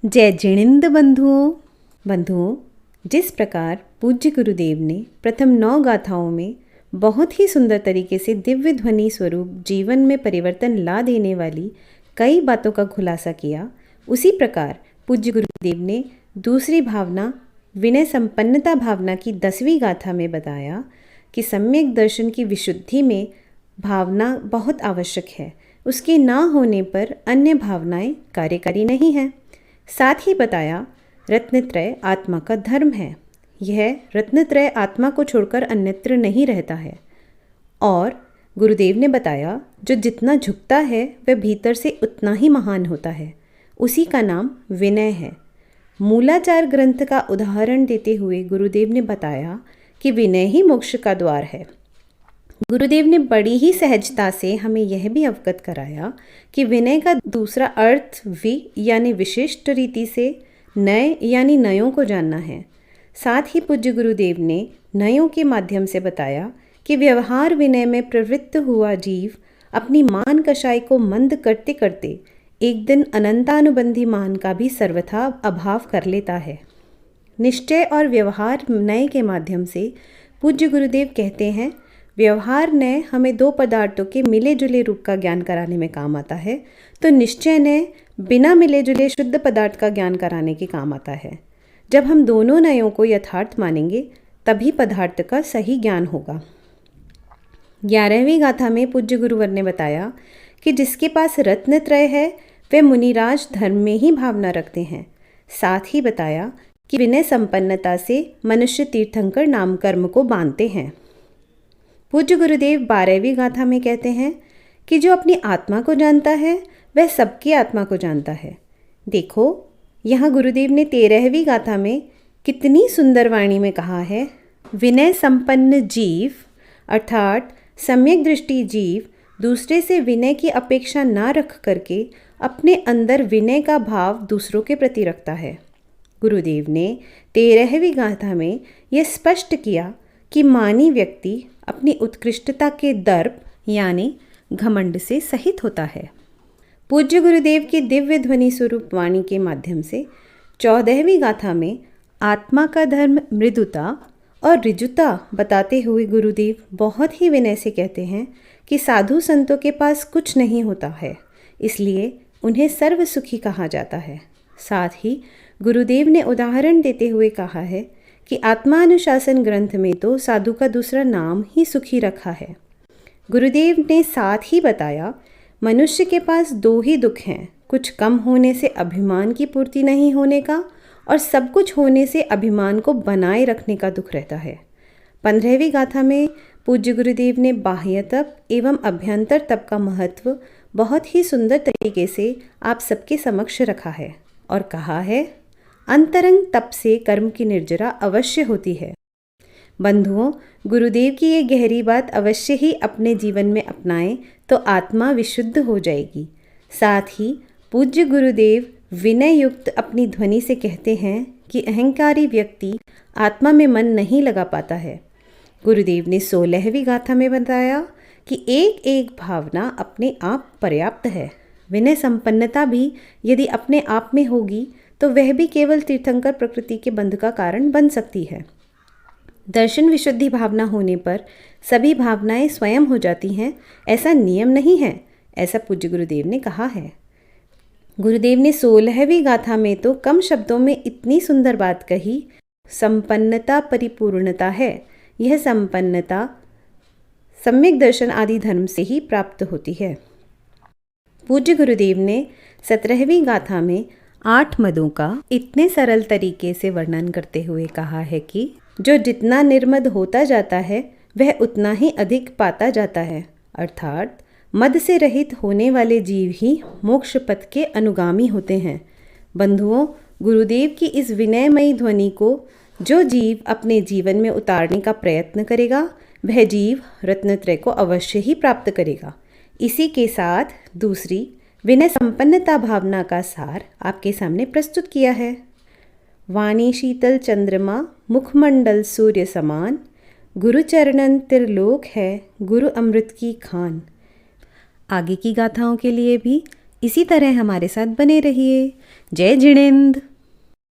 जय जिणिंद बंधुओं, जिस प्रकार पूज्य गुरुदेव ने प्रथम 9 गाथाओं में बहुत ही सुंदर तरीके से दिव्य ध्वनि स्वरूप जीवन में परिवर्तन ला देने वाली कई बातों का खुलासा किया, उसी प्रकार पूज्य गुरुदेव ने दूसरी भावना विनय संपन्नता भावना की 10वीं गाथा में बताया कि सम्यक दर्शन की विशुद्धि में भावना बहुत आवश्यक है। उसके ना होने पर अन्य भावनाएं कार्यकारी नहीं हैं। साथ ही बताया रत्नत्रय आत्मा का धर्म है। यह रत्नत्रय आत्मा को छोड़कर अन्यत्र नहीं रहता है। और गुरुदेव ने बताया जो जितना झुकता है वह भीतर से उतना ही महान होता है। उसी का नाम विनय है। मूलाचार ग्रंथ का उदाहरण देते हुए गुरुदेव ने बताया कि विनय ही मोक्ष का द्वार है। गुरुदेव ने बड़ी ही सहजता से हमें यह भी अवगत कराया कि विनय का दूसरा अर्थ यानी विशिष्ट रीति से नय यानी नयों को जानना है। साथ ही पूज्य गुरुदेव ने नयों के माध्यम से बताया कि व्यवहार विनय में प्रवृत्त हुआ जीव अपनी मान कषाय को मंद करते करते एक दिन अनंतानुबंधी मान का भी सर्वथा अभाव कर लेता है। निश्चय और व्यवहार नय के माध्यम से पूज्य गुरुदेव कहते हैं व्यवहार नय हमें 2 पदार्थों के मिले जुले रूप का ज्ञान कराने में काम आता है, तो निश्चय नय बिना मिले जुले शुद्ध पदार्थ का ज्ञान कराने के काम आता है। जब हम दोनों नयों को यथार्थ मानेंगे तभी पदार्थ का सही ज्ञान होगा। 11वीं गाथा में पूज्य गुरुवर ने बताया कि जिसके पास रत्नत्रय है वे मुनिराज धर्म में ही भावना रखते हैं। साथ ही बताया कि विनय संपन्नता से मनुष्य तीर्थंकर नाम कर्म को बांधते हैं। पूज्य गुरुदेव 12वीं गाथा में कहते हैं कि जो अपनी आत्मा को जानता है वह सबकी आत्मा को जानता है। देखो यहाँ गुरुदेव ने 13वीं गाथा में कितनी सुंदर वाणी में कहा है, विनय संपन्न जीव अर्थात सम्यक दृष्टि जीव दूसरे से विनय की अपेक्षा ना रख करके अपने अंदर विनय का भाव दूसरों के प्रति रखता है। गुरुदेव ने 13वीं गाथा में यह स्पष्ट किया कि मानी व्यक्ति अपनी उत्कृष्टता के दर्प यानी घमंड से सहित होता है। पूज्य गुरुदेव की दिव्य ध्वनि स्वरूप वाणी के माध्यम से 14वीं गाथा में आत्मा का धर्म मृदुता और ऋजुता बताते हुए गुरुदेव बहुत ही विनय से कहते हैं कि साधु संतों के पास कुछ नहीं होता है, इसलिए उन्हें सर्व सुखी कहा जाता है। साथ ही गुरुदेव ने उदाहरण देते हुए कहा है कि आत्मानुशासन ग्रंथ में तो साधु का दूसरा नाम ही सुखी रखा है। गुरुदेव ने साथ ही बताया मनुष्य के पास 2 ही दुख हैं, कुछ कम होने से अभिमान की पूर्ति नहीं होने का और सब कुछ होने से अभिमान को बनाए रखने का दुख रहता है। 15वीं गाथा में पूज्य गुरुदेव ने बाह्य तप एवं अभ्यंतर तप का महत्व बहुत ही सुंदर तरीके से आप सबके समक्ष रखा है और कहा है अंतरंग तप से कर्म की निर्जरा अवश्य होती है। बंधुओं, गुरुदेव की ये गहरी बात अवश्य ही अपने जीवन में अपनाएं तो आत्मा विशुद्ध हो जाएगी। साथ ही पूज्य गुरुदेव विनय युक्त अपनी ध्वनि से कहते हैं कि अहंकारी व्यक्ति आत्मा में मन नहीं लगा पाता है। गुरुदेव ने 16वीं गाथा में बताया कि एक एक भावना अपने आप पर्याप्त है। विनय संपन्नता भी यदि अपने आप में होगी तो वह भी केवल तीर्थंकर प्रकृति के बंध का कारण बन सकती है। दर्शन विशुद्धि भावना होने पर सभी भावनाएं स्वयं हो जाती हैं, ऐसा नियम नहीं है, ऐसा पूज्य गुरुदेव ने कहा है। गुरुदेव ने 16वीं गाथा में तो कम शब्दों में इतनी सुंदर बात कही, संपन्नता परिपूर्णता है। यह संपन्नता सम्यक दर्शन आदि धर्म से ही प्राप्त होती है। पूज्य गुरुदेव ने 17वीं गाथा में 8 मदों का इतने सरल तरीके से वर्णन करते हुए कहा है कि जो जितना निर्मद होता जाता है वह उतना ही अधिक पाता जाता है, अर्थात मद से रहित होने वाले जीव ही मोक्ष पथ के अनुगामी होते हैं। बंधुओं, गुरुदेव की इस विनयमयी ध्वनि को जो जीव अपने जीवन में उतारने का प्रयत्न करेगा वह जीव रत्नत्रय को अवश्य ही प्राप्त करेगा। इसी के साथ दूसरी विनय संपन्नता भावना का सार आपके सामने प्रस्तुत किया है। वाणी शीतल चंद्रमा, मुखमंडल सूर्य समान, गुरु चरणन त्रिलोक है, गुरु अमृत की खान। आगे की गाथाओं के लिए भी इसी तरह हमारे साथ बने रहिए। जय जिनेंद्र।